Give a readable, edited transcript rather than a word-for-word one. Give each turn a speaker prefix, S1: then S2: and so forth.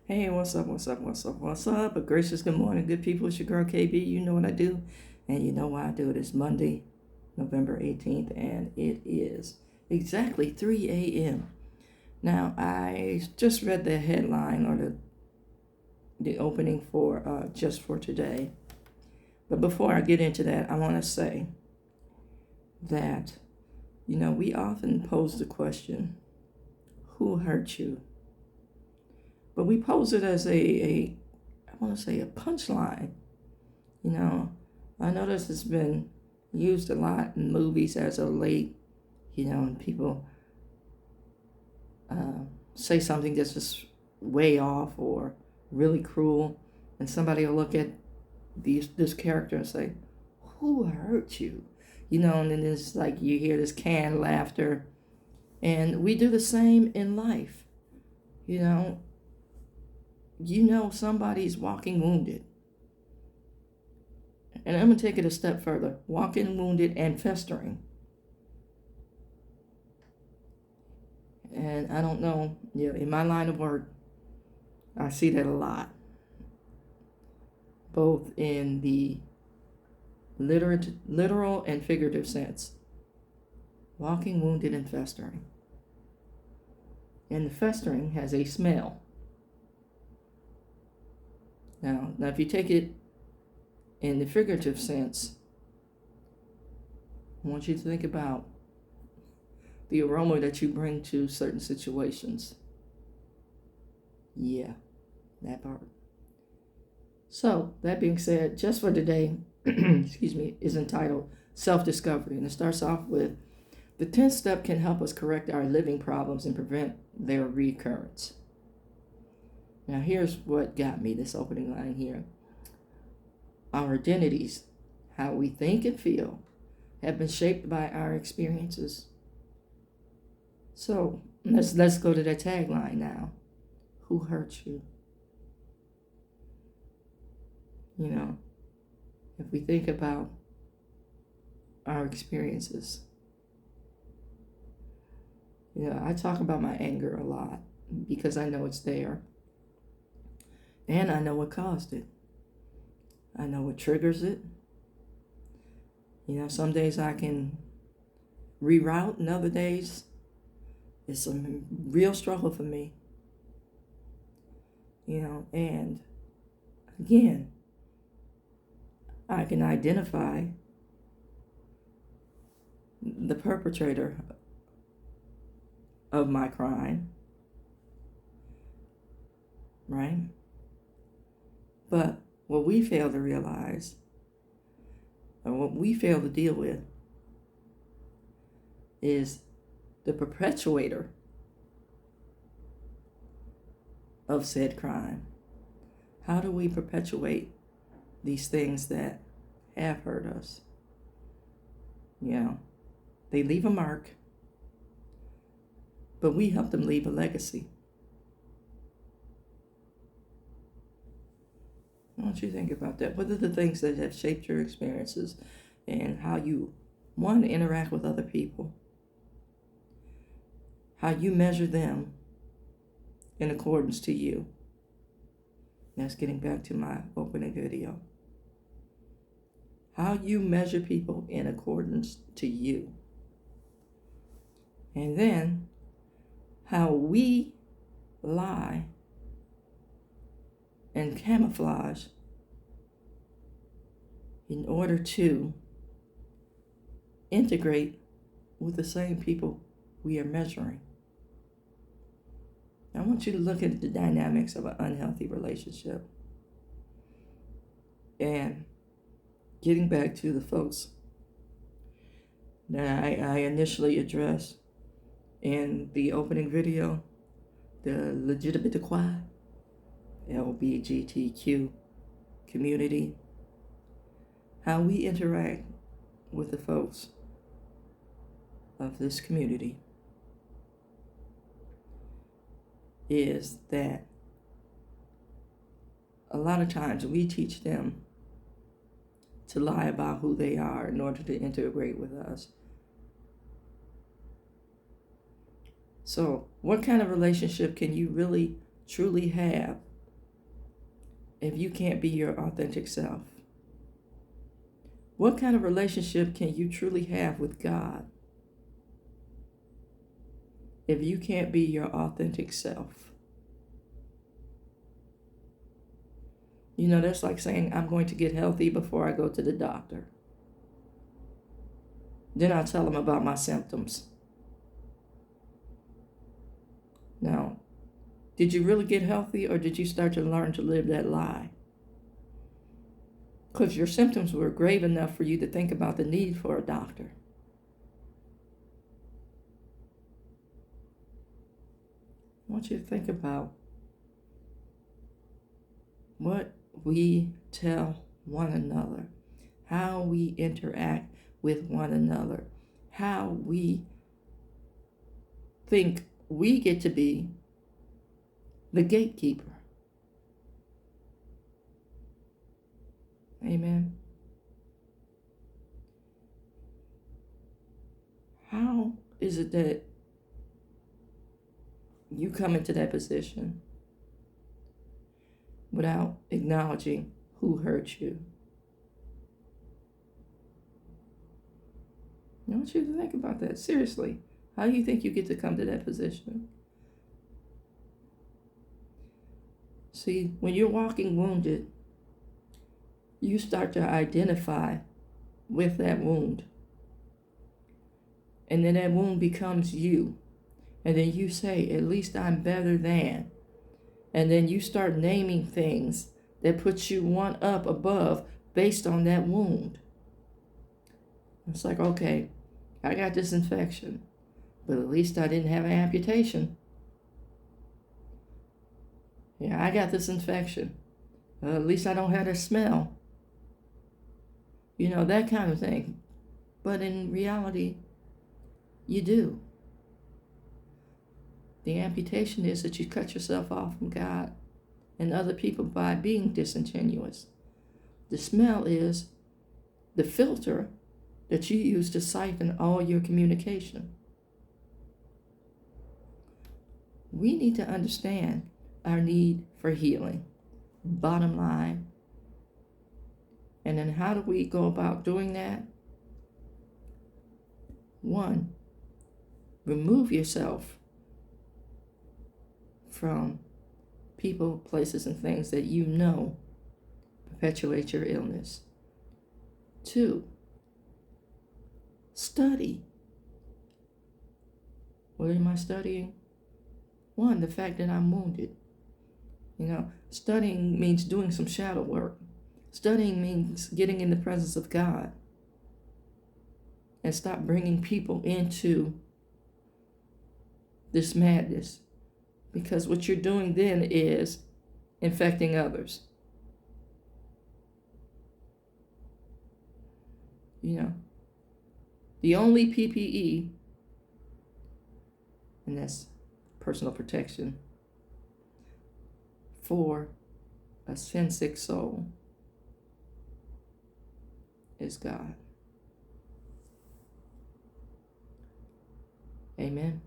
S1: Hey, what's up, what's up, what's up, what's up? A gracious good morning, good people. It's your girl KB. You know what I do, and you know why I do it. It's Monday, November 18th, and it is exactly 3 a.m. Now, I just read the headline or the opening for just for today. But before I get into that, I want to say that, we often pose the question, who hurt you? But we pose it as I want to say a punchline. You know, I know this has been used a lot in movies as of late, and people say something that's just way off or really cruel, and somebody will look at this character and say, who hurt you? And then it's like you hear this canned laughter, and we do the same in life. Somebody's walking wounded. And I'm going to take it a step further, walking wounded and festering. And I don't know, in my line of work, I see that a lot, both in the literal and figurative sense. Walking wounded and festering. And the festering has a smell. Now if you take it in the figurative sense, I want you to think about the aroma that you bring to certain situations. Yeah, that part. So, that being said, just for today, is entitled Self-Discovery. And it starts off with, the 10th step can help us correct our living problems and prevent their recurrence. Now, here's what got me, this opening line here. Our identities, how we think and feel, have been shaped by our experiences. So, let's go to that tagline now. Who hurt you? If we think about our experiences, I talk about my anger a lot because I know it's there. And I know what caused it. I know what triggers it. Some days I can reroute, and other days it's a real struggle for me. And again, I can identify the perpetrator of my crime, right? But what we fail to realize, or what we fail to deal with, is the perpetuator of said crime. How do we perpetuate these things that have hurt us? They leave a mark, but we help them leave a legacy. I want you to think about that. What are the things that have shaped your experiences and how you, one, interact with other people, how you measure them in accordance to you? That's getting back to my opening video. How you measure people in accordance to you. And then how we lie and camouflage in order to integrate with the same people we are measuring. I want you to look at the dynamics of an unhealthy relationship. And getting back to the folks that I initially addressed in the opening video, the LGBTQI, LBGTQ community, how we interact with the folks of this community is that a lot of times we teach them to lie about who they are in order to integrate with us. So, what kind of relationship can you really, truly have if you can't be your authentic self? What kind of relationship can you truly have with God if you can't be your authentic self? You know, that's like saying, I'm going to get healthy before I go to the doctor. Then I'll tell them about my symptoms. Now, did you really get healthy, or did you start to learn to live that lie? Because your symptoms were grave enough for you to think about the need for a doctor. I want you to think about what we tell one another, how we interact with one another, how we think we get to be the gatekeeper. Amen. How is it that you come into that position without acknowledging who hurt you? I want you to think about that. Seriously, how do you think you get to come to that position? See, when you're walking wounded, you start to identify with that wound. And then that wound becomes you. And then you say, at least I'm better than. And then you start naming things that puts you one up above based on that wound. It's like, okay, I got this infection, but at least I didn't have an amputation. Yeah, I got this infection. At least I don't have a smell. You know, that kind of thing. But in reality, you do. The amputation is that you cut yourself off from God and other people by being disingenuous. The smell is the filter that you use to siphon all your communication. We need to understand our need for healing, bottom line. And then how do we go about doing that? 1, remove yourself from people, places, and things that you know perpetuate your illness. 2, study. What am I studying? 1, the fact that I'm wounded. You know, studying means doing some shadow work. Studying means getting in the presence of God and stop bringing people into this madness. Because what you're doing then is infecting others. You know, the only P.P.E, and that's personal protection, for a sin-sick soul is God. Amen.